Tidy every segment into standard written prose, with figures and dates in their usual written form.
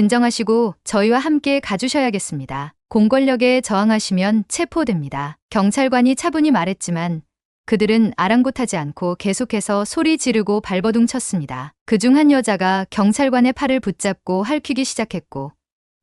진정하시고 저희와 함께 가주셔야겠습니다. 공권력에 저항하시면 체포됩니다. 경찰관이 차분히 말했지만 그들은 아랑곳하지 않고 계속해서 소리 지르고 발버둥 쳤습니다. 그중 한 여자가 경찰관의 팔을 붙잡고 핥히기 시작했고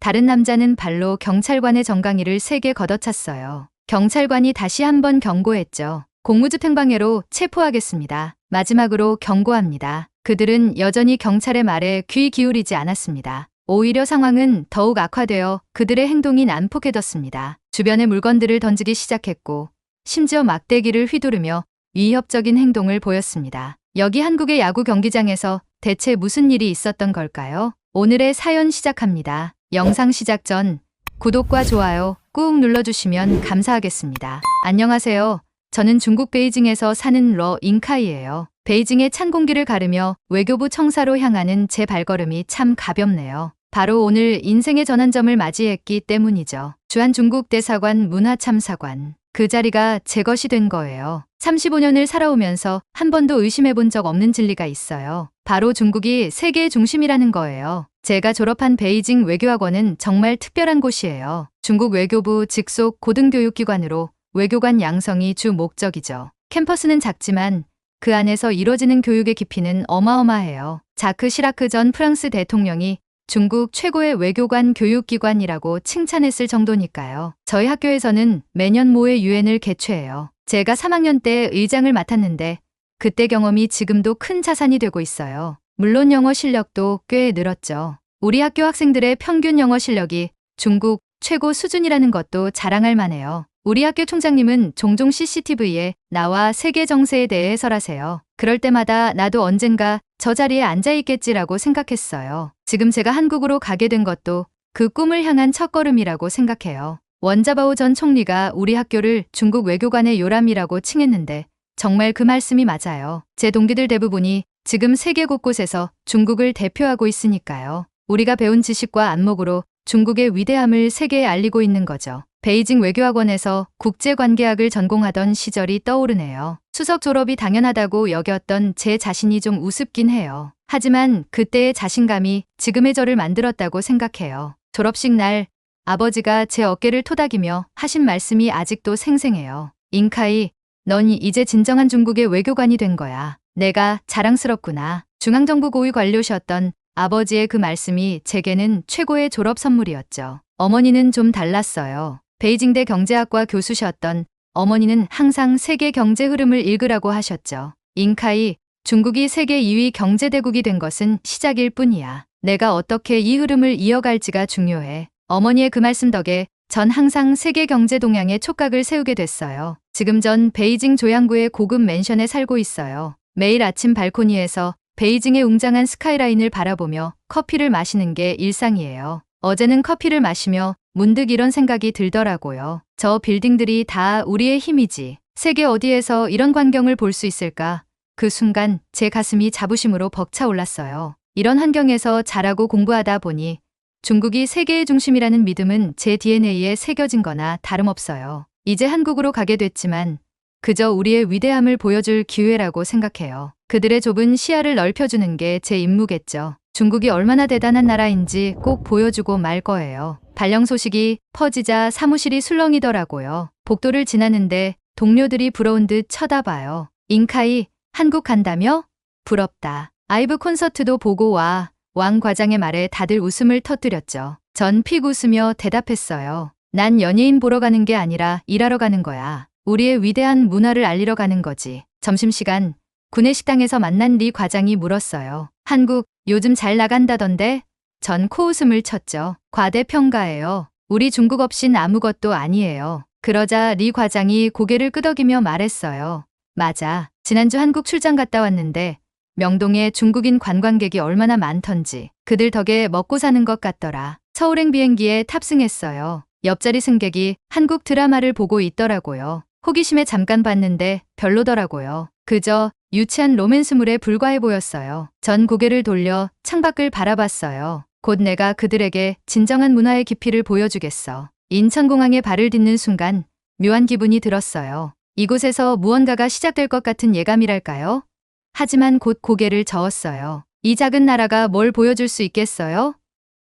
다른 남자는 발로 경찰관의 정강이를 세게 걷어찼어요. 경찰관이 다시 한번 경고했죠. 공무집행방해로 체포하겠습니다. 마지막으로 경고합니다. 그들은 여전히 경찰의 말에 귀 기울이지 않았습니다. 오히려 상황은 더욱 악화되어 그들의 행동이 난폭해졌습니다. 주변에 물건들을 던지기 시작했고 심지어 막대기를 휘두르며 위협적인 행동을 보였습니다. 여기 한국의 야구 경기장에서 대체 무슨 일이 있었던 걸까요? 오늘의 사연 시작합니다. 영상 시작 전 구독과 좋아요 꾹 눌러주시면 감사하겠습니다. 안녕하세요. 저는 중국 베이징에서 사는 러 잉카이예요. 베이징의 찬 공기를 가르며 외교부 청사로 향하는 제 발걸음이 참 가볍네요. 바로 오늘 인생의 전환점을 맞이했기 때문이죠. 주한 중국 대사관 문화참사관. 그 자리가 제 것이 된 거예요. 35년을 살아오면서 한 번도 의심해본 적 없는 진리가 있어요. 바로 중국이 세계의 중심이라는 거예요. 제가 졸업한 베이징 외교학원은 정말 특별한 곳이에요. 중국 외교부 직속 고등교육기관으로 외교관 양성이 주 목적이죠. 캠퍼스는 작지만 그 안에서 이루어지는 교육의 깊이는 어마어마해요. 자크 시라크 전 프랑스 대통령이 중국 최고의 외교관 교육기관이라고 칭찬했을 정도니까요. 저희 학교에서는 매년 모의 유엔을 개최해요. 제가 3학년 때 의장을 맡았는데 그때 경험이 지금도 큰 자산이 되고 있어요. 물론 영어 실력도 꽤 늘었죠. 우리 학교 학생들의 평균 영어 실력이 중국 최고 수준이라는 것도 자랑할 만해요. 우리 학교 총장님은 종종 CCTV에 나와 세계 정세에 대해 해설하세요. 그럴 때마다 나도 언젠가 저 자리에 앉아있겠지라고 생각했어요. 지금 제가 한국으로 가게 된 것도 그 꿈을 향한 첫걸음이라고 생각해요. 원자바오 전 총리가 우리 학교를 중국 외교관의 요람이라고 칭했는데 정말 그 말씀이 맞아요. 제 동기들 대부분이 지금 세계 곳곳에서 중국을 대표하고 있으니까요. 우리가 배운 지식과 안목으로 중국의 위대함을 세계에 알리고 있는 거죠. 베이징 외교학원에서 국제관계학을 전공하던 시절이 떠오르네요. 수석 졸업이 당연하다고 여겼던 제 자신이 좀 우습긴 해요. 하지만 그때의 자신감이 지금의 저를 만들었다고 생각해요. 졸업식 날 아버지가 제 어깨를 토닥이며 하신 말씀이 아직도 생생해요. 잉카이, 넌 이제 진정한 중국의 외교관이 된 거야. 내가 자랑스럽구나. 중앙정부 고위 관료셨던 아버지의 그 말씀이 제게는 최고의 졸업 선물이었죠. 어머니는 좀 달랐어요. 베이징대 경제학과 교수셨던 어머니는 항상 세계 경제 흐름을 읽으라고 하셨죠. 잉카이, 중국이 세계 2위 경제대국이 된 것은 시작일 뿐이야. 내가 어떻게 이 흐름을 이어갈지가 중요해. 어머니의 그 말씀 덕에 전 항상 세계 경제 동향에 촉각을 세우게 됐어요. 지금 전 베이징 조양구의 고급 맨션에 살고 있어요. 매일 아침 발코니에서 베이징의 웅장한 스카이라인을 바라보며 커피를 마시는 게 일상이에요. 어제는 커피를 마시며 문득 이런 생각이 들더라고요. 저 빌딩들이 다 우리의 힘이지. 세계 어디에서 이런 광경을 볼 수 있을까? 그 순간 제 가슴이 자부심으로 벅차올랐어요. 이런 환경에서 자라고 공부하다 보니 중국이 세계의 중심이라는 믿음은 제 DNA에 새겨진 거나 다름없어요. 이제 한국으로 가게 됐지만 그저 우리의 위대함을 보여줄 기회라고 생각해요. 그들의 좁은 시야를 넓혀주는 게 제 임무겠죠. 중국이 얼마나 대단한 나라인지 꼭 보여주고 말 거예요. 발령 소식이 퍼지자 사무실이 술렁이더라고요. 복도를 지나는데 동료들이 부러운 듯 쳐다봐요. 잉카이, 한국 간다며? 부럽다. 아이브 콘서트도 보고 와. 왕 과장의 말에 다들 웃음을 터뜨렸죠. 전 픽 웃으며 대답했어요. 난 연예인 보러 가는 게 아니라 일하러 가는 거야. 우리의 위대한 문화를 알리러 가는 거지. 점심시간 구내식당에서 만난 리 과장이 물었어요. 한국 요즘 잘 나간다던데? 전 코웃음을 쳤죠. 과대평가예요. 우리 중국 없인 아무것도 아니에요. 그러자 리 과장이 고개를 끄덕이며 말했어요. 맞아. 지난주 한국 출장 갔다 왔는데 명동에 중국인 관광객이 얼마나 많던지 그들 덕에 먹고 사는 것 같더라. 서울행 비행기에 탑승했어요. 옆자리 승객이 한국 드라마를 보고 있더라고요. 호기심에 잠깐 봤는데 별로더라고요. 그저 유치한 로맨스물에 불과해 보였어요. 전 고개를 돌려 창밖을 바라봤어요. 곧 내가 그들에게 진정한 문화의 깊이를 보여주겠어. 인천공항에 발을 딛는 순간 묘한 기분이 들었어요. 이곳에서 무언가가 시작될 것 같은 예감이랄까요? 하지만 곧 고개를 저었어요. 이 작은 나라가 뭘 보여줄 수 있겠어요?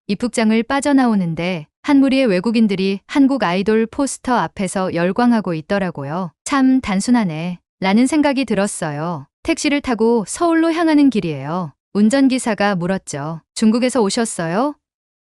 입국장을 빠져나오는데 한 무리의 외국인들이 한국 아이돌 포스터 앞에서 열광하고 있더라고요. 참 단순하네 라는 생각이 들었어요. 택시를 타고 서울로 향하는 길이에요. 운전기사가 물었죠. 중국에서 오셨어요?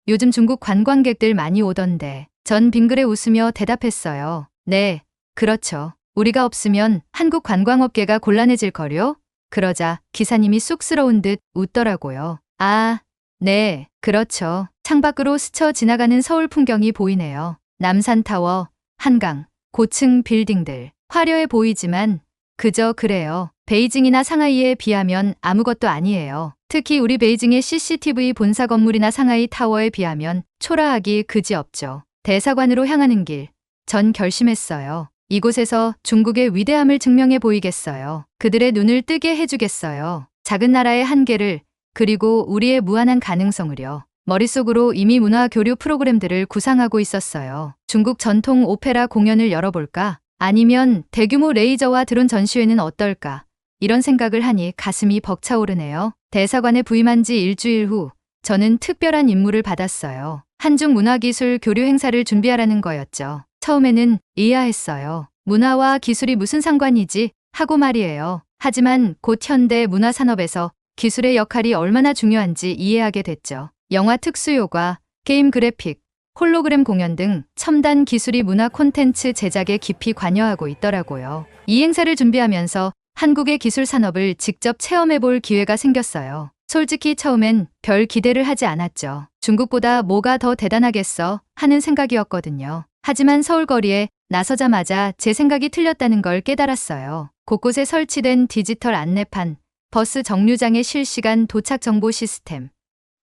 요즘 중국 관광객들 많이 오던데. 전 빙그레 웃으며 대답했어요. 네, 그렇죠. 우리가 없으면 한국 관광업계가 곤란해질걸요? 그러자 기사님이 쑥스러운 듯 웃더라고요. 아, 네, 그렇죠. 창밖으로 스쳐 지나가는 서울 풍경이 보이네요. 남산타워, 한강, 고층 빌딩들. 화려해 보이지만 그저 그래요. 베이징이나 상하이에 비하면 아무것도 아니에요. 특히 우리 베이징의 CCTV 본사 건물이나 상하이 타워에 비하면 초라하기 그지없죠. 대사관으로 향하는 길. 전 결심했어요. 이곳에서 중국의 위대함을 증명해 보이겠어요. 그들의 눈을 뜨게 해주겠어요. 작은 나라의 한계를, 그리고 우리의 무한한 가능성을요. 머릿속으로 이미 문화 교류 프로그램들을 구상하고 있었어요. 중국 전통 오페라 공연을 열어볼까? 아니면 대규모 레이저와 드론 전시회는 어떨까? 이런 생각을 하니 가슴이 벅차오르네요. 대사관에 부임한 지 일주일 후 저는 특별한 임무를 받았어요. 한중 문화기술 교류 행사를 준비하라는 거였죠. 처음에는 의아했어요. 문화와 기술이 무슨 상관이지? 하고 말이에요. 하지만 곧 현대 문화산업에서 기술의 역할이 얼마나 중요한지 이해하게 됐죠. 영화 특수효과, 게임 그래픽, 홀로그램 공연 등 첨단 기술이 문화 콘텐츠 제작에 깊이 관여하고 있더라고요. 이 행사를 준비하면서 한국의 기술 산업을 직접 체험해볼 기회가 생겼어요. 솔직히 처음엔 별 기대를 하지 않았죠. 중국보다 뭐가 더 대단하겠어 하는 생각이었거든요. 하지만 서울거리에 나서자마자 제 생각이 틀렸다는 걸 깨달았어요. 곳곳에 설치된 디지털 안내판, 버스 정류장의 실시간 도착 정보 시스템,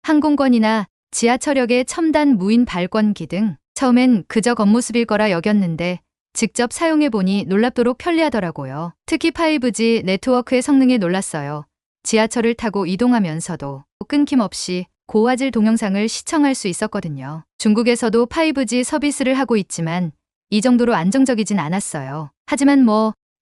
항공권이나 지하철역의 첨단 무인 발권기 등 처음엔 그저 겉모습일 거라 여겼는데 직접 사용해보니 놀랍도록 편리하더라고요. 특히 5G 네트워크의 성능에 놀랐어요. 지하철을 타고 이동하면서도 끊김없이 고화질 동영상을 시청할 수 있었거든요. 중국에서도 5G 서비스를 하고 있지만 이 정도로 안정적이진 않았어요. 하지만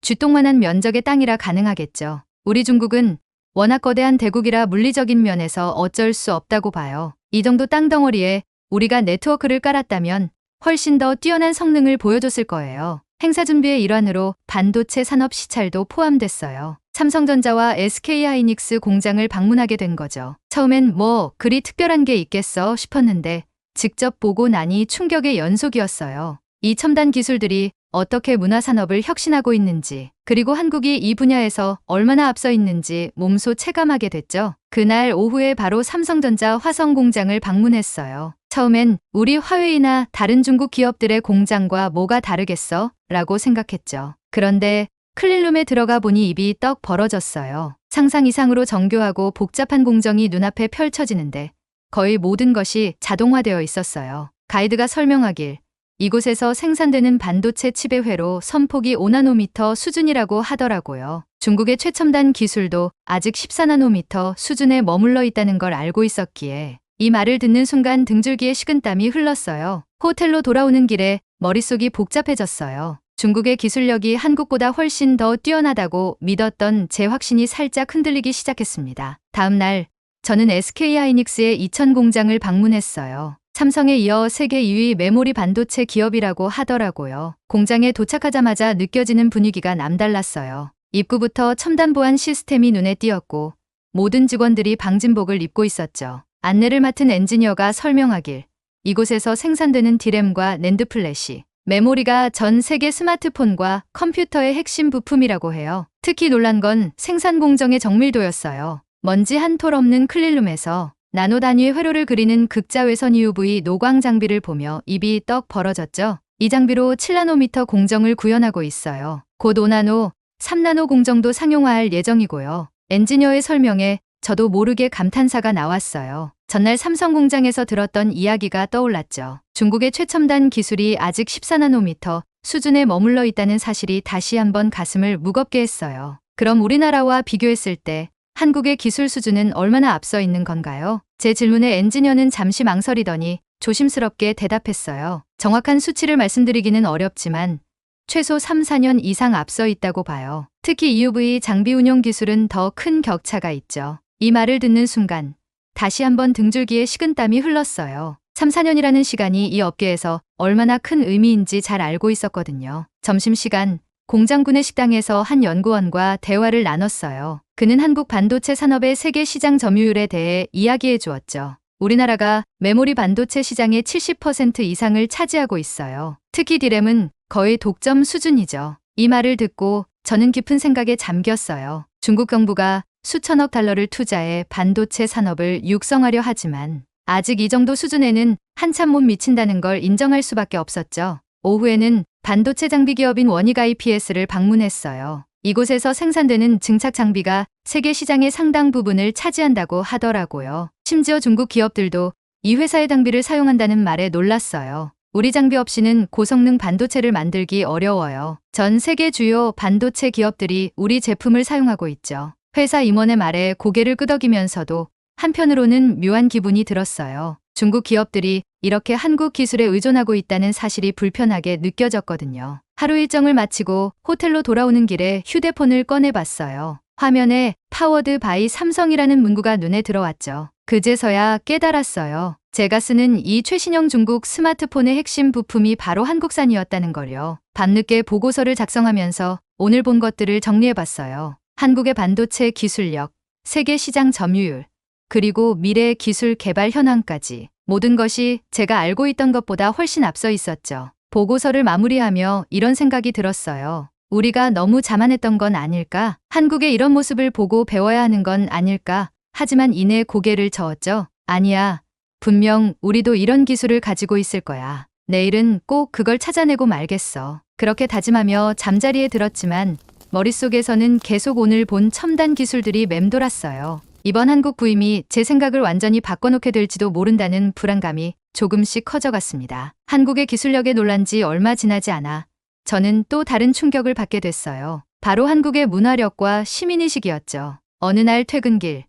쥐똥만한 면적의 땅이라 가능하겠죠. 우리 중국은 워낙 거대한 대국이라 물리적인 면에서 어쩔 수 없다고 봐요. 이 정도 땅덩어리에 우리가 네트워크를 깔았다면 훨씬 더 뛰어난 성능을 보여줬을 거예요. 행사 준비의 일환으로 반도체 산업 시찰도 포함됐어요. 삼성전자와 SK하이닉스 공장을 방문하게 된 거죠. 처음엔 그리 특별한 게 있겠어 싶었는데 직접 보고 나니 충격의 연속이었어요. 이 첨단 기술들이 어떻게 문화산업을 혁신하고 있는지, 그리고 한국이 이 분야에서 얼마나 앞서 있는지 몸소 체감하게 됐죠. 그날 오후에 바로 삼성전자 화성 공장을 방문했어요. 처음엔 우리 화웨이나 다른 중국 기업들의 공장과 뭐가 다르겠어? 라고 생각했죠. 그런데 클린룸에 들어가 보니 입이 떡 벌어졌어요. 상상 이상으로 정교하고 복잡한 공정이 눈앞에 펼쳐지는데 거의 모든 것이 자동화되어 있었어요. 가이드가 설명하길 이곳에서 생산되는 반도체 칩의 회로 선폭이 5나노미터 수준이라고 하더라고요. 중국의 최첨단 기술도 아직 14나노미터 수준에 머물러 있다는 걸 알고 있었기에 이 말을 듣는 순간 등줄기에 식은땀이 흘렀어요. 호텔로 돌아오는 길에 머릿속이 복잡해졌어요. 중국의 기술력이 한국보다 훨씬 더 뛰어나다고 믿었던 제 확신이 살짝 흔들리기 시작했습니다. 다음 날 저는 SK하이닉스의 이천 공장을 방문했어요. 삼성에 이어 세계 2위 메모리 반도체 기업이라고 하더라고요. 공장에 도착하자마자 느껴지는 분위기가 남달랐어요. 입구부터 첨단 보안 시스템이 눈에 띄었고 모든 직원들이 방진복을 입고 있었죠. 안내를 맡은 엔지니어가 설명하길 이곳에서 생산되는 디램과 낸드 플래시, 메모리가 전 세계 스마트폰과 컴퓨터의 핵심 부품이라고 해요. 특히 놀란 건 생산 공정의 정밀도였어요. 먼지 한 톨 없는 클린룸에서 나노 단위의 회로를 그리는 극자외선 UV 노광 장비를 보며 입이 떡 벌어졌죠. 이 장비로 7나노미터 공정을 구현하고 있어요. 곧 5나노, 3나노 공정도 상용화할 예정이고요. 엔지니어의 설명에 저도 모르게 감탄사가 나왔어요. 전날 삼성 공장에서 들었던 이야기가 떠올랐죠. 중국의 최첨단 기술이 아직 14나노미터 수준에 머물러 있다는 사실이 다시 한번 가슴을 무겁게 했어요. 그럼 우리나라와 비교했을 때 한국의 기술 수준은 얼마나 앞서 있는 건가요? 제 질문에 엔지니어는 잠시 망설이더니 조심스럽게 대답했어요. 정확한 수치를 말씀드리기는 어렵지만 최소 3, 4년 이상 앞서 있다고 봐요. 특히 EUV 장비 운용 기술은 더 큰 격차가 있죠. 이 말을 듣는 순간 다시 한번 등줄기에 식은땀이 흘렀어요. 3, 4년이라는 시간이 이 업계에서 얼마나 큰 의미인지 잘 알고 있었거든요. 점심시간 공장군의 식당에서 한 연구원과 대화를 나눴어요. 그는 한국 반도체 산업의 세계 시장 점유율에 대해 이야기해 주었죠. 우리나라가 메모리 반도체 시장의 70% 이상을 차지하고 있어요. 특히 디램은 거의 독점 수준이죠. 이 말을 듣고 저는 깊은 생각에 잠겼어요. 중국 정부가 수천억 달러를 투자해 반도체 산업을 육성하려 하지만 아직 이 정도 수준에는 한참 못 미친다는 걸 인정할 수밖에 없었죠. 오후에는 반도체 장비 기업인 원익 IPS를 방문했어요. 이곳에서 생산되는 증착 장비가 세계 시장의 상당 부분을 차지한다고 하더라고요. 심지어 중국 기업들도 이 회사의 장비를 사용한다는 말에 놀랐어요. 우리 장비 없이는 고성능 반도체를 만들기 어려워요. 전 세계 주요 반도체 기업들이 우리 제품을 사용하고 있죠. 회사 임원의 말에 고개를 끄덕이면서도 한편으로는 묘한 기분이 들었어요. 중국 기업들이 이렇게 한국 기술에 의존하고 있다는 사실이 불편하게 느껴졌거든요. 하루 일정을 마치고 호텔로 돌아오는 길에 휴대폰을 꺼내봤어요. 화면에 파워드 바이 삼성이라는 문구가 눈에 들어왔죠. 그제서야 깨달았어요. 제가 쓰는 이 최신형 중국 스마트폰의 핵심 부품이 바로 한국산이었다는 걸요. 밤늦게 보고서를 작성하면서 오늘 본 것들을 정리해봤어요. 한국의 반도체 기술력, 세계 시장 점유율, 그리고 미래 기술 개발 현황까지 모든 것이 제가 알고 있던 것보다 훨씬 앞서 있었죠. 보고서를 마무리하며 이런 생각이 들었어요. 우리가 너무 자만했던 건 아닐까? 한국의 이런 모습을 보고 배워야 하는 건 아닐까? 하지만 이내 고개를 저었죠. 아니야. 분명 우리도 이런 기술을 가지고 있을 거야. 내일은 꼭 그걸 찾아내고 말겠어. 그렇게 다짐하며 잠자리에 들었지만 머릿속에서는 계속 오늘 본 첨단 기술들이 맴돌았어요. 이번 한국 부임이 제 생각을 완전히 바꿔놓게 될지도 모른다는 불안감이 조금씩 커져갔습니다. 한국의 기술력에 놀란 지 얼마 지나지 않아 저는 또 다른 충격을 받게 됐어요. 바로 한국의 문화력과 시민의식이었죠. 어느 날 퇴근길,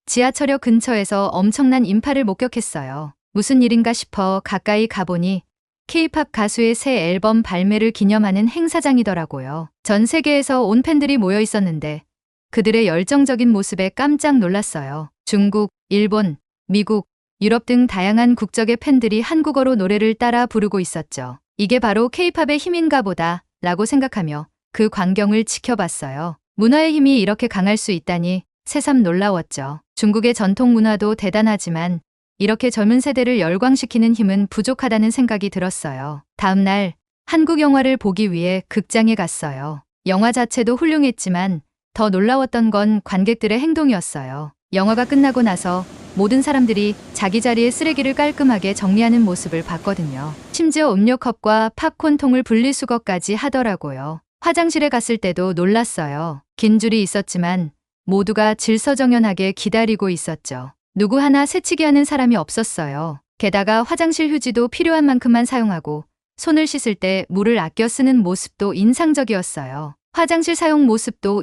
지하철역 근처에서 엄청난 인파를 목격했어요. 무슨 일인가 싶어 가까이 가보니 K-팝 가수의 새 앨범 발매를 기념하는 행사장이더라고요. 전 세계에서 온 팬들이 모여 있었는데 그들의 열정적인 모습에 깜짝 놀랐어요. 중국, 일본, 미국, 유럽 등 다양한 국적의 팬들이 한국어로 노래를 따라 부르고 있었죠. 이게 바로 K-팝의 힘인가 보다 라고 생각하며 그 광경을 지켜봤어요. 문화의 힘이 이렇게 강할 수 있다니 새삼 놀라웠죠. 중국의 전통 문화도 대단하지만 이렇게 젊은 세대를 열광시키는 힘은 부족하다는 생각이 들었어요. 다음 날 한국 영화를 보기 위해 극장에 갔어요. 영화 자체도 훌륭했지만 더 놀라웠던 건 관객들의 행동이었어요. 영화가 끝나고 나서 모든 사람들이 자기 자리에 쓰레기를 깔끔하게 정리하는 모습을 봤거든요. 심지어 음료컵과 팝콘통을 분리수거까지 하더라고요. 화장실에 갔을 때도 놀랐어요. 긴 줄이 있었지만 모두가 질서정연하게 기다리고 있었죠. 누구 하나 새치기 하는 사람이 없었어요. 게다가 화장실 휴지도 필요한 만큼만 사용하고 손을 씻을 때 물을 아껴 쓰는 모습도 인상적이었어요. 화장실 사용 모습도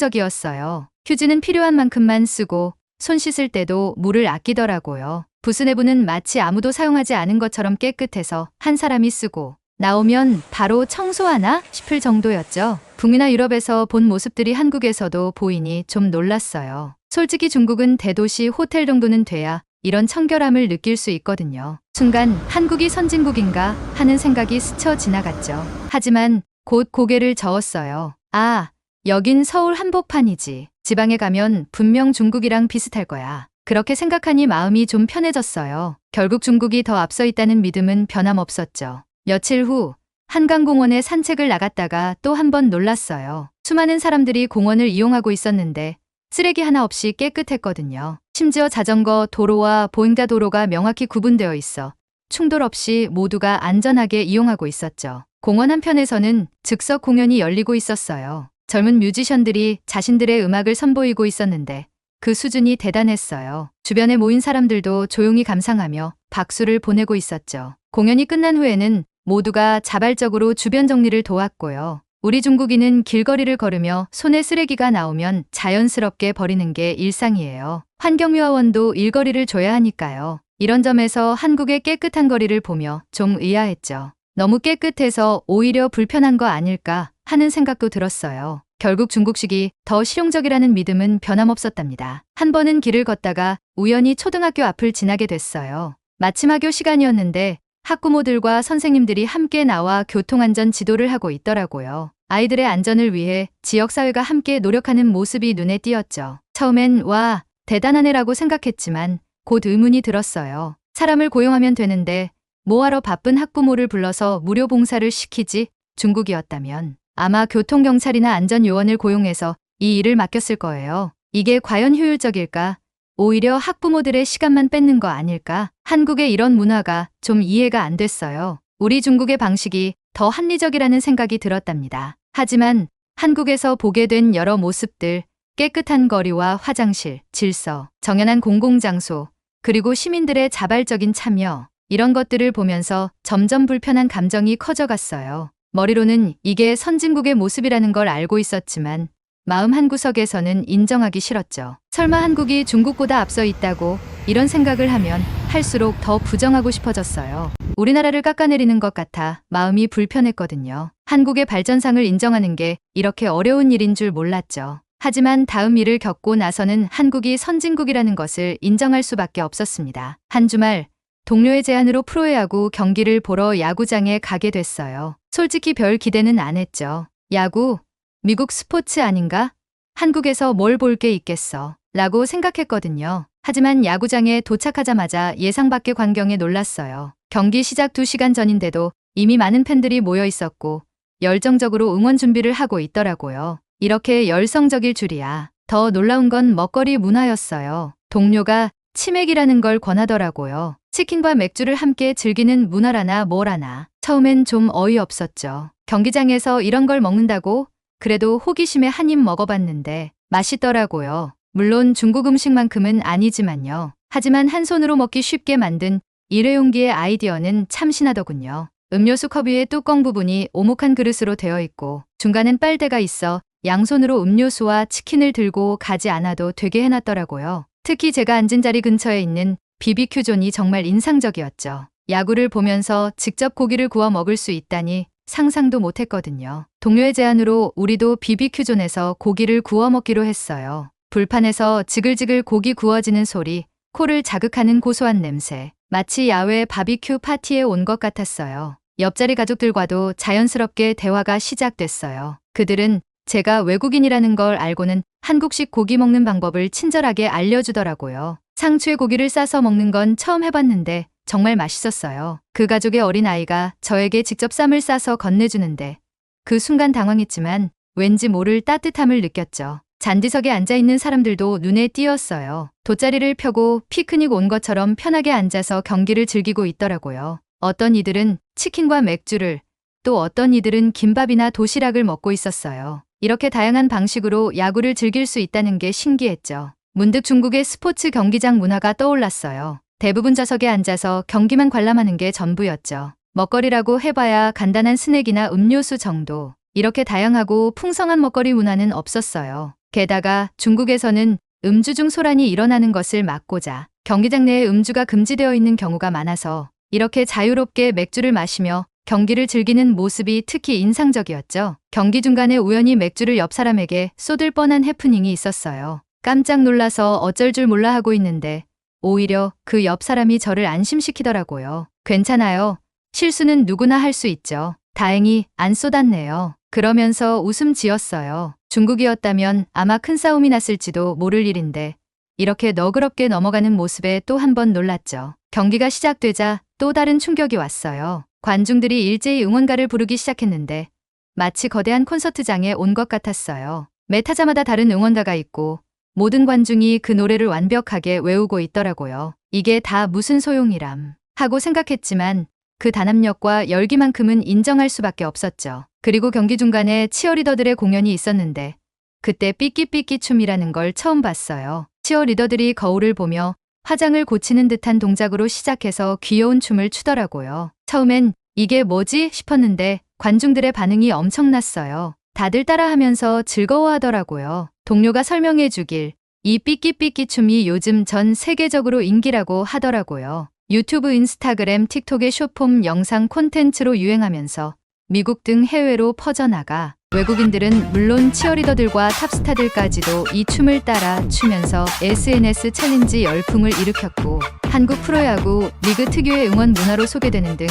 인상적이었어요. 휴지는 필요한 만큼만 쓰고 손 씻을 때도 물을 아끼더라고요. 부스 내부는 마치 아무도 사용하지 않은 것처럼 깨끗해서 한 사람이 쓰고 나오면 바로 청소하나 싶을 정도였죠. 북미나 유럽에서 본 모습들이 한국에서도 보이니 좀 놀랐어요. 솔직히 중국은 대도시 호텔 정도는 돼야 이런 청결함을 느낄 수 있거든요. 순간 한국이 선진국인가 하는 생각이 스쳐 지나갔죠. 하지만 곧 고개를 저었어요. 아, 여긴 서울 한복판이지. 지방에 가면 분명 중국이랑 비슷할 거야. 그렇게 생각하니 마음이 좀 편해졌어요. 결국 중국이 더 앞서 있다는 믿음은 변함없었죠. 며칠 후 한강공원에 산책을 나갔다가 또 한 번 놀랐어요. 수많은 사람들이 공원을 이용하고 있었는데 쓰레기 하나 없이 깨끗했거든요. 심지어 자전거 도로와 보행자 도로가 명확히 구분되어 있어 충돌 없이 모두가 안전하게 이용하고 있었죠. 공원 한편에서는 즉석 공연이 열리고 있었어요. 젊은 뮤지션들이 자신들의 음악을 선보이고 있었는데 그 수준이 대단했어요. 주변에 모인 사람들도 조용히 감상하며 박수를 보내고 있었죠. 공연이 끝난 후에는 모두가 자발적으로 주변 정리를 도왔고요. 우리 중국인은 길거리를 걸으며 손에 쓰레기가 나오면 자연스럽게 버리는 게 일상이에요. 환경미화원도 일거리를 줘야 하니까요. 이런 점에서 한국의 깨끗한 거리를 보며 좀 의아했죠. 너무 깨끗해서 오히려 불편한 거 아닐까 하는 생각도 들었어요. 결국 중국식이 더 실용적이라는 믿음은 변함없었답니다. 한 번은 길을 걷다가 우연히 초등학교 앞을 지나게 됐어요. 마침 학교 시간이었는데 학부모들과 선생님들이 함께 나와 교통안전 지도를 하고 있더라고요. 아이들의 안전을 위해 지역사회가 함께 노력하는 모습이 눈에 띄었죠. 처음엔 와, 대단하네라고 생각했지만 곧 의문이 들었어요. 사람을 고용하면 되는데 뭐하러 바쁜 학부모를 불러서 무료 봉사를 시키지? 중국이었다면 아마 교통경찰이나 안전요원을 고용해서 이 일을 맡겼을 거예요. 이게 과연 효율적일까? 오히려 학부모들의 시간만 뺏는 거 아닐까? 한국의 이런 문화가 좀 이해가 안 됐어요. 우리 중국의 방식이 더 합리적이라는 생각이 들었답니다. 하지만 한국에서 보게 된 여러 모습들, 깨끗한 거리와 화장실, 질서, 정연한 공공장소, 그리고 시민들의 자발적인 참여, 이런 것들을 보면서 점점 불편한 감정이 커져갔어요. 머리로는 이게 선진국의 모습이라는 걸 알고 있었지만 마음 한구석에서는 인정하기 싫었죠. 설마 한국이 중국보다 앞서 있다고 이런 생각을 하면 할수록 더 부정하고 싶어졌어요. 우리나라를 깎아내리는 것 같아 마음이 불편했거든요. 한국의 발전상을 인정하는 게 이렇게 어려운 일인 줄 몰랐죠. 하지만 다음 일을 겪고 나서는 한국이 선진국이라는 것을 인정할 수밖에 없었습니다. 한 주말 동료의 제안으로 프로야구 경기를 보러 야구장에 가게 됐어요. 솔직히 별 기대는 안 했죠. 야구? 미국 스포츠 아닌가? 한국에서 뭘 볼 게 있겠어? 라고 생각했거든요. 하지만 야구장에 도착하자마자 예상 밖의 광경에 놀랐어요. 경기 시작 2시간 전인데도 이미 많은 팬들이 모여 있었고 열정적으로 응원 준비를 하고 있더라고요. 이렇게 열성적일 줄이야. 더 놀라운 건 먹거리 문화였어요. 동료가 치맥이라는 걸 권하더라고요. 치킨과 맥주를 함께 즐기는 문화라나 뭐라나. 처음엔 좀 어이없었죠. 경기장에서 이런 걸 먹는다고? 그래도 호기심에 한 입 먹어봤는데 맛있더라고요. 물론 중국 음식만큼은 아니지만요. 하지만 한 손으로 먹기 쉽게 만든 일회용기의 아이디어는 참신하더군요. 음료수 컵 위에 뚜껑 부분이 오목한 그릇으로 되어 있고 중간엔 빨대가 있어 양손으로 음료수와 치킨을 들고 가지 않아도 되게 해놨더라고요. 특히 제가 앉은 자리 근처에 있는 BBQ 존이 정말 인상적이었죠. 야구를 보면서 직접 고기를 구워 먹을 수 있다니 상상도 못했거든요. 동료의 제안으로 우리도 BBQ 존에서 고기를 구워 먹기로 했어요. 불판에서 지글지글 고기 구워지는 소리, 코를 자극하는 고소한 냄새, 마치 야외 바비큐 파티에 온 것 같았어요. 옆자리 가족들과도 자연스럽게 대화가 시작됐어요. 그들은 제가 외국인이라는 걸 알고는 한국식 고기 먹는 방법을 친절하게 알려주더라고요. 상추에 고기를 싸서 먹는 건 처음 해봤는데 정말 맛있었어요. 그 가족의 어린아이가 저에게 직접 쌈을 싸서 건네주는데 그 순간 당황했지만 왠지 모를 따뜻함을 느꼈죠. 잔디석에 앉아있는 사람들도 눈에 띄었어요. 돗자리를 펴고 피크닉 온 것처럼 편하게 앉아서 경기를 즐기고 있더라고요. 어떤 이들은 치킨과 맥주를, 또 어떤 이들은 김밥이나 도시락을 먹고 있었어요. 이렇게 다양한 방식으로 야구를 즐길 수 있다는 게 신기했죠. 문득 중국의 스포츠 경기장 문화가 떠올랐어요. 대부분 좌석에 앉아서 경기만 관람하는 게 전부였죠. 먹거리라고 해봐야 간단한 스낵이나 음료수 정도. 이렇게 다양하고 풍성한 먹거리 문화는 없었어요. 게다가 중국에서는 음주 중 소란이 일어나는 것을 막고자 경기장 내에 음주가 금지되어 있는 경우가 많아서 이렇게 자유롭게 맥주를 마시며 경기를 즐기는 모습이 특히 인상적이었죠. 경기 중간에 우연히 맥주를 옆 사람에게 쏟을 뻔한 해프닝이 있었어요. 깜짝 놀라서 어쩔 줄 몰라 하고 있는데 오히려 그 옆 사람이 저를 안심시키더라고요. 괜찮아요. 실수는 누구나 할 수 있죠. 다행히 안 쏟았네요. 그러면서 웃음 지었어요. 중국이었다면 아마 큰 싸움이 났을지도 모를 일인데 이렇게 너그럽게 넘어가는 모습에 또 한 번 놀랐죠. 경기가 시작되자 또 다른 충격이 왔어요. 관중들이 일제히 응원가를 부르기 시작했는데 마치 거대한 콘서트장에 온 것 같았어요. 매 타자마다 다른 응원가가 있고 모든 관중이 그 노래를 완벽하게 외우고 있더라고요. 이게 다 무슨 소용이람 하고 생각했지만 그 단합력과 열기만큼은 인정할 수밖에 없었죠. 그리고 경기 중간에 치어리더들의 공연이 있었는데 그때 삐끼삐끼 춤이라는 걸 처음 봤어요. 치어리더들이 거울을 보며 화장을 고치는 듯한 동작으로 시작해서 귀여운 춤을 추더라고요. 처음엔 이게 뭐지 싶었는데 관중들의 반응이 엄청났어요. 다들 따라하면서 즐거워하더라고요. 동료가 설명해 주길 이 삐끼삐끼 춤이 요즘 전 세계적으로 인기라고 하더라고요. 유튜브, 인스타그램, 틱톡의 숏폼 영상 콘텐츠로 유행하면서 미국 등 해외로 퍼져나가 외국인들은 물론 치어리더들과 탑스타들까지도 이 춤을 따라 추면서 SNS 챌린지 열풍을 일으켰고, 한국 프로야구 리그 특유의 응원 문화로 소개되는 등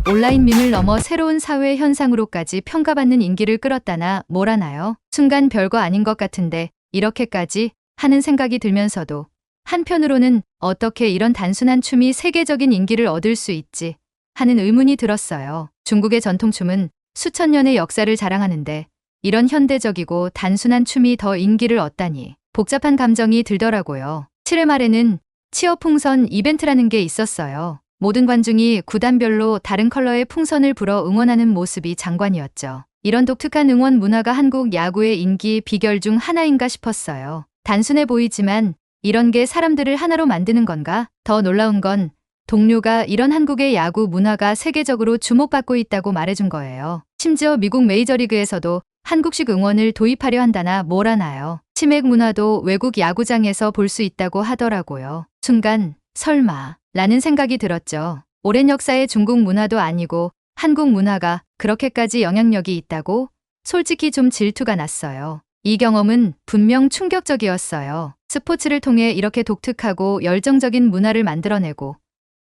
온라인 밈을 넘어 새로운 사회 현상으로까지 평가받는 인기를 끌었다나 뭐라나요? 순간 별거 아닌 것 같은데 이렇게까지 하는 생각이 들면서도 한편으로는 어떻게 이런 단순한 춤이 세계적인 인기를 얻을 수 있지 하는 의문이 들었어요. 중국의 전통춤은 수천 년의 역사를 자랑하는데 이런 현대적이고 단순한 춤이 더 인기를 얻다니 복잡한 감정이 들더라고요. 7회 말에는 치어 풍선 이벤트라는 게 있었어요. 모든 관중이 구단별로 다른 컬러의 풍선을 불어 응원하는 모습이 장관이었죠. 이런 독특한 응원 문화가 한국 야구의 인기 비결 중 하나인가 싶었어요. 단순해 보이지만 이런 게 사람들을 하나로 만드는 건가? 더 놀라운 건 동료가 이런 한국의 야구 문화가 세계적으로 주목받고 있다고 말해준 거예요. 심지어 미국 메이저리그에서도 한국식 응원을 도입하려 한다나 뭐라나요. 치맥 문화도 외국 야구장에서 볼 수 있다고 하더라고요. 순간 설마 라는 생각이 들었죠. 오랜 역사의 중국 문화도 아니고 한국 문화가 그렇게까지 영향력이 있다고? 솔직히 좀 질투가 났어요. 이 경험은 분명 충격적이었어요. 스포츠를 통해 이렇게 독특하고 열정적인 문화를 만들어내고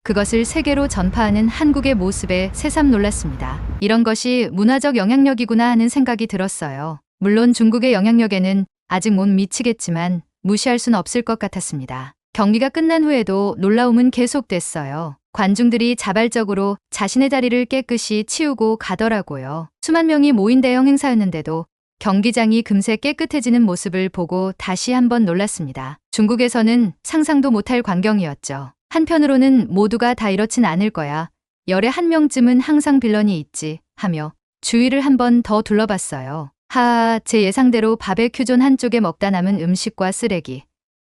그것을 세계로 전파하는 한국의 모습에 새삼 놀랐습니다. 이런 것이 문화적 영향력이구나 하는 생각이 들었어요. 물론 중국의 영향력에는 아직 못 미치겠지만 무시할 순 없을 것 같았습니다. 경기가 끝난 후에도 놀라움은 계속됐어요. 관중들이 자발적으로 자신의 자리를 깨끗이 치우고 가더라고요. 수만 명이 모인 대형 행사였는데도 경기장이 금세 깨끗해지는 모습을 보고 다시 한번 놀랐습니다. 중국에서는 상상도 못할 광경이었죠. 한편으로는 모두가 다 이렇진 않을 거야. 열에 한 명쯤은 항상 빌런이 있지 하며 주위를 한번 더 둘러봤어요. 하하, 제 예상대로 바베큐존 한쪽에 먹다 남은 음식과 쓰레기,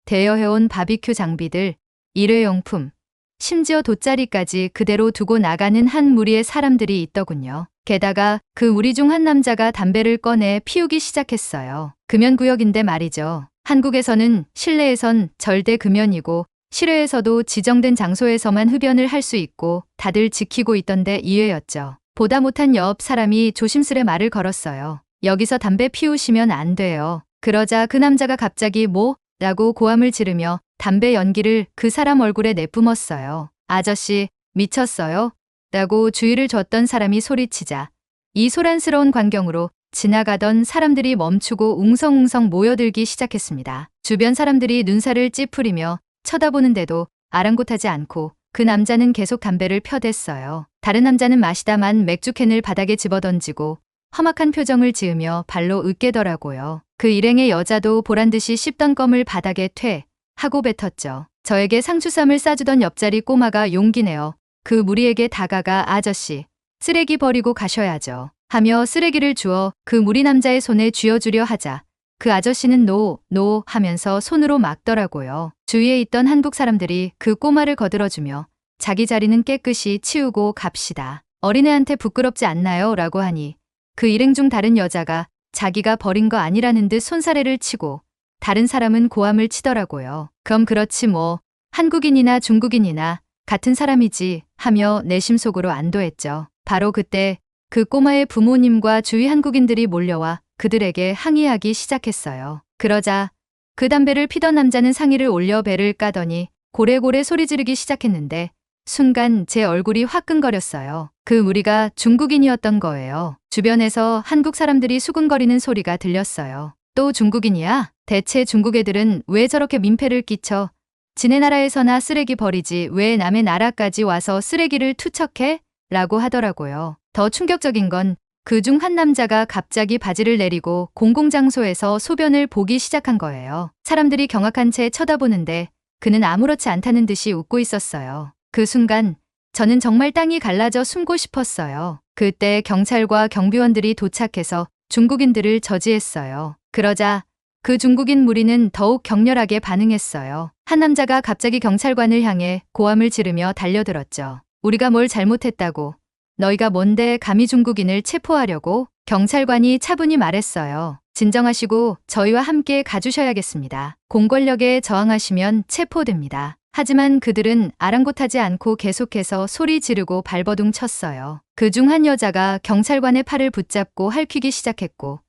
대여해온 바비큐 장비들, 일회용품, 심지어 돗자리까지 그대로 두고 나가는 한 무리의 사람들이 있더군요. 게다가 그 무리 중 한 남자가 담배를 꺼내 피우기 시작했어요. 금연구역인데 말이죠. 한국에서는 실내에선 절대 금연이고 실외에서도 지정된 장소에서만 흡연을 할 수 있고 다들 지키고 있던데 이외였죠. 보다 못한 옆 사람이 조심스레 말을 걸었어요. 여기서 담배 피우시면 안 돼요. 그러자 그 남자가 갑자기 뭐? 라고 고함을 지르며 담배 연기를 그 사람 얼굴에 내뿜었어요. 아저씨, 미쳤어요? 라고 주의를 줬던 사람이 소리치자 이 소란스러운 광경으로 지나가던 사람들이 멈추고 웅성웅성 모여들기 시작했습니다. 주변 사람들이 눈살을 찌푸리며 쳐다보는데도 아랑곳하지 않고 그 남자는 계속 담배를 펴댔어요. 다른 남자는 마시다만 맥주캔을 바닥에 집어던지고 험악한 표정을 지으며 발로 으깨더라고요. 그 일행의 여자도 보란듯이 씹던 껌을 바닥에 퇴 하고 뱉었죠. 저에게 상추쌈을 싸주던 옆자리 꼬마가 용기 내어 그 무리에게 다가가 아저씨, 쓰레기 버리고 가셔야죠. 하며 쓰레기를 주어 그 무리 남자의 손에 쥐어주려 하자 그 아저씨는 노 하면서 손으로 막더라고요. 주위에 있던 한국 사람들이 그 꼬마를 거들어주며 자기 자리는 깨끗이 치우고 갑시다. 어린애한테 부끄럽지 않나요? 라고 하니 그 일행 중 다른 여자가 자기가 버린 거 아니라는 듯 손사래를 치고 다른 사람은 고함을 치더라고요. 그럼 그렇지 뭐 한국인이나 중국인이나 같은 사람이지 하며 내심 속으로 안도했죠. 바로 그때 그 꼬마의 부모님과 주위 한국인들이 몰려와 그들에게 항의하기 시작했어요. 그러자 그 담배를 피던 남자는 상의를 올려 배를 까더니 고래고래 소리 지르기 시작했는데 순간 제 얼굴이 화끈거렸어요. 그 무리가 중국인이었던 거예요. 주변에서 한국 사람들이 수군거리는 소리가 들렸어요. 또 중국인이야? 대체 중국 애들은 왜 저렇게 민폐를 끼쳐? 지네 나라에서나 쓰레기 버리지 왜 남의 나라까지 와서 쓰레기를 투척해? 라고 하더라고요. 더 충격적인 건 그 중 한 남자가 갑자기 바지를 내리고 공공장소에서 소변을 보기 시작한 거예요. 사람들이 경악한 채 쳐다보는데 그는 아무렇지 않다는 듯이 웃고 있었어요. 그 순간 저는 정말 땅이 갈라져 숨고 싶었어요. 그때 경찰과 경비원들이 도착해서 중국인들을 저지했어요. 그러자 그 중국인 무리는 더욱 격렬하게 반응했어요. 한 남자가 갑자기 경찰관을 향해 고함을 지르며 달려들었죠. 우리가 뭘 잘못했다고? 너희가 뭔데 감히 중국인을 체포하려고? 경찰관이 차분히 말했어요. 진정하시고 저희와 함께 가주셔야겠습니다. 공권력에 저항하시면 체포됩니다. 하지만 그들은 아랑곳하지 않고 계속해서 소리 지르고 발버둥 쳤어요. 그 중 한 여자가 경찰관의 팔을 붙잡고 핥히기 시작했고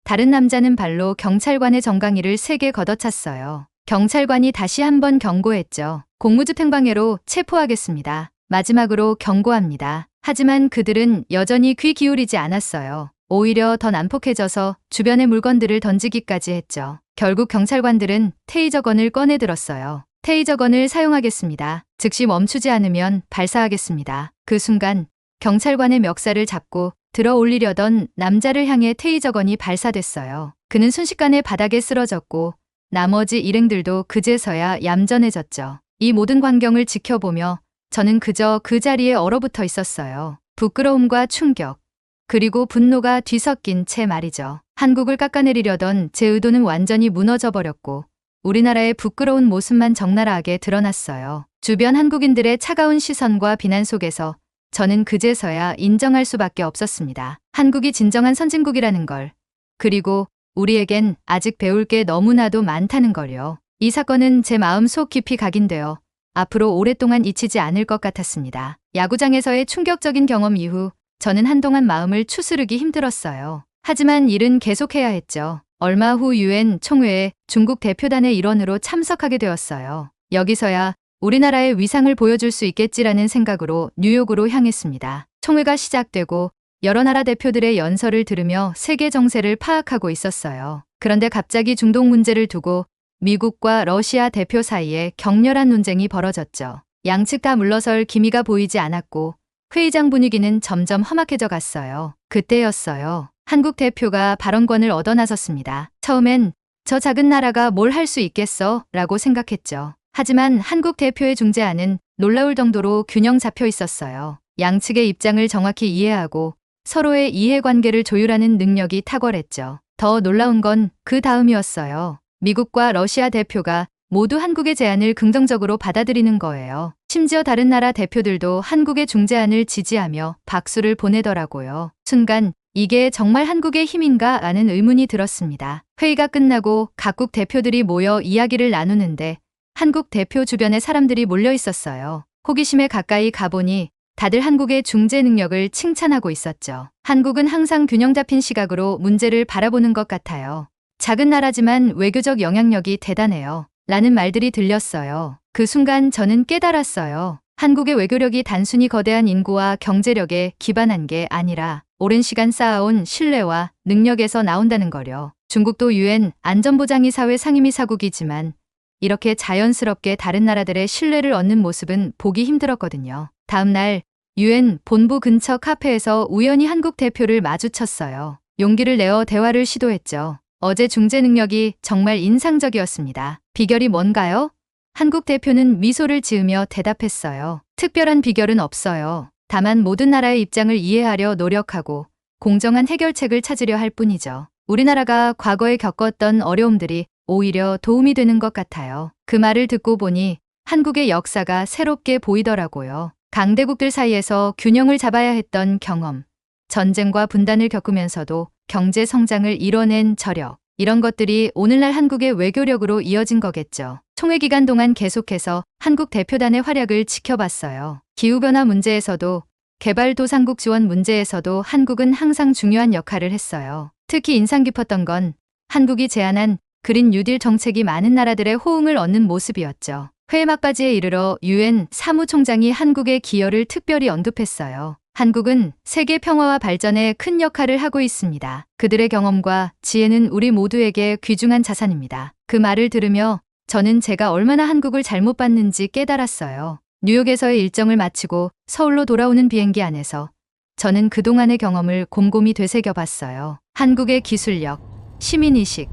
다른 남자는 발로 경찰관의 정강이를 세게 걷어찼어요. 경찰관이 다시 한번 경고했죠. 공무집행방해로 체포하겠습니다. 마지막으로 경고합니다. 하지만 그들은 여전히 귀 기울이지 않았어요. 오히려 더 난폭해져서 주변의 물건들을 던지기까지 했죠. 결국 경찰관들은 테이저건을 꺼내 들었어요. 테이저건을 사용하겠습니다. 즉시 멈추지 않으면 발사하겠습니다. 그 순간 경찰관의 멱살을 잡고 들어 올리려던 남자를 향해 테이저건이 발사됐어요. 그는 순식간에 바닥에 쓰러졌고 나머지 일행들도 그제서야 얌전해졌죠. 이 모든 광경을 지켜보며 저는 그저 그 자리에 얼어붙어 있었어요. 부끄러움과 충격, 그리고 분노가 뒤섞인 채 말이죠. 한국을 깎아내리려던 제 의도는 완전히 무너져 버렸고 우리나라의 부끄러운 모습만 적나라하게 드러났어요. 주변 한국인들의 차가운 시선과 비난 속에서 저는 그제서야 인정할 수밖에 없었습니다. 한국이 진정한 선진국이라는 걸, 그리고 우리에겐 아직 배울 게 너무나도 많다는 걸요. 이 사건은 제 마음 속 깊이 각인되어 앞으로 오랫동안 잊히지 않을 것 같았습니다. 야구장에서의 충격적인 경험 이후 저는 한동안 마음을 추스르기 힘들었어요. 하지만 일은 계속해야 했죠. 얼마 후 유엔 총회에 중국 대표단의 일원으로 참석하게 되었어요. 여기서야 우리나라의 위상을 보여줄 수 있겠지라는 생각으로 뉴욕으로 향했습니다. 총회가 시작되고 여러 나라 대표들의 연설을 들으며 세계 정세를 파악하고 있었어요. 그런데 갑자기 중동 문제를 두고 미국과 러시아 대표 사이에 격렬한 논쟁이 벌어졌죠. 양측 다 물러설 기미가 보이지 않았고 회의장 분위기는 점점 험악해져 갔어요. 그때였어요. 한국 대표가 발언권을 얻어 나섰습니다. 처음엔 저 작은 나라가 뭘 할 수 있겠어? 라고 생각했죠. 하지만 한국 대표의 중재안은 놀라울 정도로 균형 잡혀 있었어요. 양측의 입장을 정확히 이해하고 서로의 이해관계를 조율하는 능력이 탁월했죠. 더 놀라운 건 그 다음이었어요. 미국과 러시아 대표가 모두 한국의 제안을 긍정적으로 받아들이는 거예요. 심지어 다른 나라 대표들도 한국의 중재안을 지지하며 박수를 보내더라고요. 순간 이게 정말 한국의 힘인가 라는 의문이 들었습니다. 회의가 끝나고 각국 대표들이 모여 이야기를 나누는데 한국 대표 주변에 사람들이 몰려 있었어요. 호기심에 가까이 가보니 다들 한국의 중재 능력을 칭찬하고 있었죠. 한국은 항상 균형 잡힌 시각으로 문제를 바라보는 것 같아요. 작은 나라지만 외교적 영향력이 대단해요. 라는 말들이 들렸어요. 그 순간 저는 깨달았어요. 한국의 외교력이 단순히 거대한 인구와 경제력에 기반한 게 아니라 오랜 시간 쌓아온 신뢰와 능력에서 나온다는 거요. 중국도 유엔 안전보장이사회 상임이사국이지만 이렇게 자연스럽게 다른 나라들의 신뢰를 얻는 모습은 보기 힘들었거든요. 다음 날 유엔 본부 근처 카페에서 우연히 한국 대표를 마주쳤어요. 용기를 내어 대화를 시도했죠. 어제 중재 능력이 정말 인상적이었습니다. 비결이 뭔가요? 한국 대표는 미소를 지으며 대답했어요. 특별한 비결은 없어요. 다만 모든 나라의 입장을 이해하려 노력하고 공정한 해결책을 찾으려 할 뿐이죠. 우리나라가 과거에 겪었던 어려움들이 오히려 도움이 되는 것 같아요. 그 말을 듣고 보니 한국의 역사가 새롭게 보이더라고요. 강대국들 사이에서 균형을 잡아야 했던 경험, 전쟁과 분단을 겪으면서도 경제 성장을 이뤄낸 저력, 이런 것들이 오늘날 한국의 외교력으로 이어진 거겠죠. 총회 기간 동안 계속해서 한국 대표단의 활약을 지켜봤어요. 기후변화 문제에서도 개발도상국 지원 문제에서도 한국은 항상 중요한 역할을 했어요. 특히 인상 깊었던 건 한국이 제안한 그린 뉴딜 정책이 많은 나라들의 호응을 얻는 모습이었죠. 회의 막바지에 이르러 유엔 사무총장이 한국의 기여를 특별히 언급했어요. 한국은 세계 평화와 발전에 큰 역할을 하고 있습니다. 그들의 경험과 지혜는 우리 모두에게 귀중한 자산입니다. 그 말을 들으며 저는 제가 얼마나 한국을 잘못 봤는지 깨달았어요. 뉴욕에서의 일정을 마치고 서울로 돌아오는 비행기 안에서 저는 그동안의 경험을 곰곰이 되새겨봤어요. 한국의 기술력, 시민의식,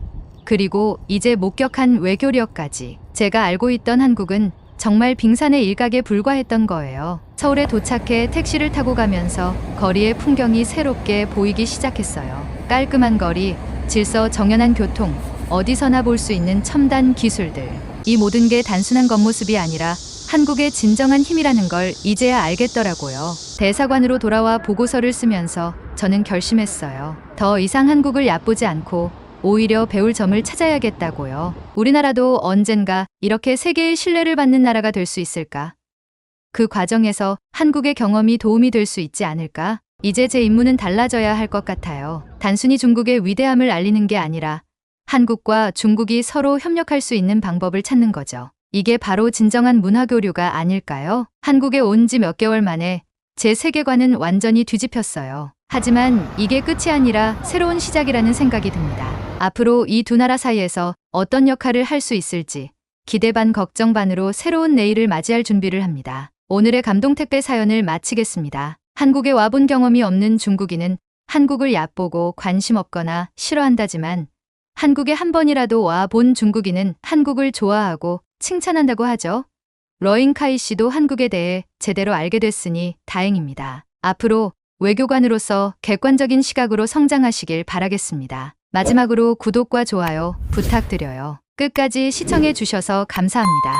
그리고 이제 목격한 외교력까지. 제가 알고 있던 한국은 정말 빙산의 일각에 불과했던 거예요. 서울에 도착해 택시를 타고 가면서 거리의 풍경이 새롭게 보이기 시작했어요. 깔끔한 거리, 질서 정연한 교통, 어디서나 볼 수 있는 첨단 기술들. 이 모든 게 단순한 겉모습이 아니라 한국의 진정한 힘이라는 걸 이제야 알겠더라고요. 대사관으로 돌아와 보고서를 쓰면서 저는 결심했어요. 더 이상 한국을 얕보지 않고 오히려 배울 점을 찾아야겠다고요. 우리나라도 언젠가 이렇게 세계의 신뢰를 받는 나라가 될 수 있을까? 그 과정에서 한국의 경험이 도움이 될 수 있지 않을까? 이제 제 임무는 달라져야 할 것 같아요. 단순히 중국의 위대함을 알리는 게 아니라 한국과 중국이 서로 협력할 수 있는 방법을 찾는 거죠. 이게 바로 진정한 문화교류가 아닐까요? 한국에 온 지 몇 개월 만에 제 세계관은 완전히 뒤집혔어요. 하지만 이게 끝이 아니라 새로운 시작이라는 생각이 듭니다. 앞으로 이 두 나라 사이에서 어떤 역할을 할 수 있을지 기대 반 걱정 반으로 새로운 내일을 맞이할 준비를 합니다. 오늘의 감동 택배 사연을 마치겠습니다. 한국에 와본 경험이 없는 중국인은 한국을 얕보고 관심 없거나 싫어한다지만 한국에 한 번이라도 와 본 중국인은 한국을 좋아하고 칭찬한다고 하죠. 러잉카이 씨도 한국에 대해 제대로 알게 됐으니 다행입니다. 앞으로 외교관으로서 객관적인 시각으로 성장하시길 바라겠습니다. 마지막으로 구독과 좋아요 부탁드려요. 끝까지 시청해 주셔서 감사합니다.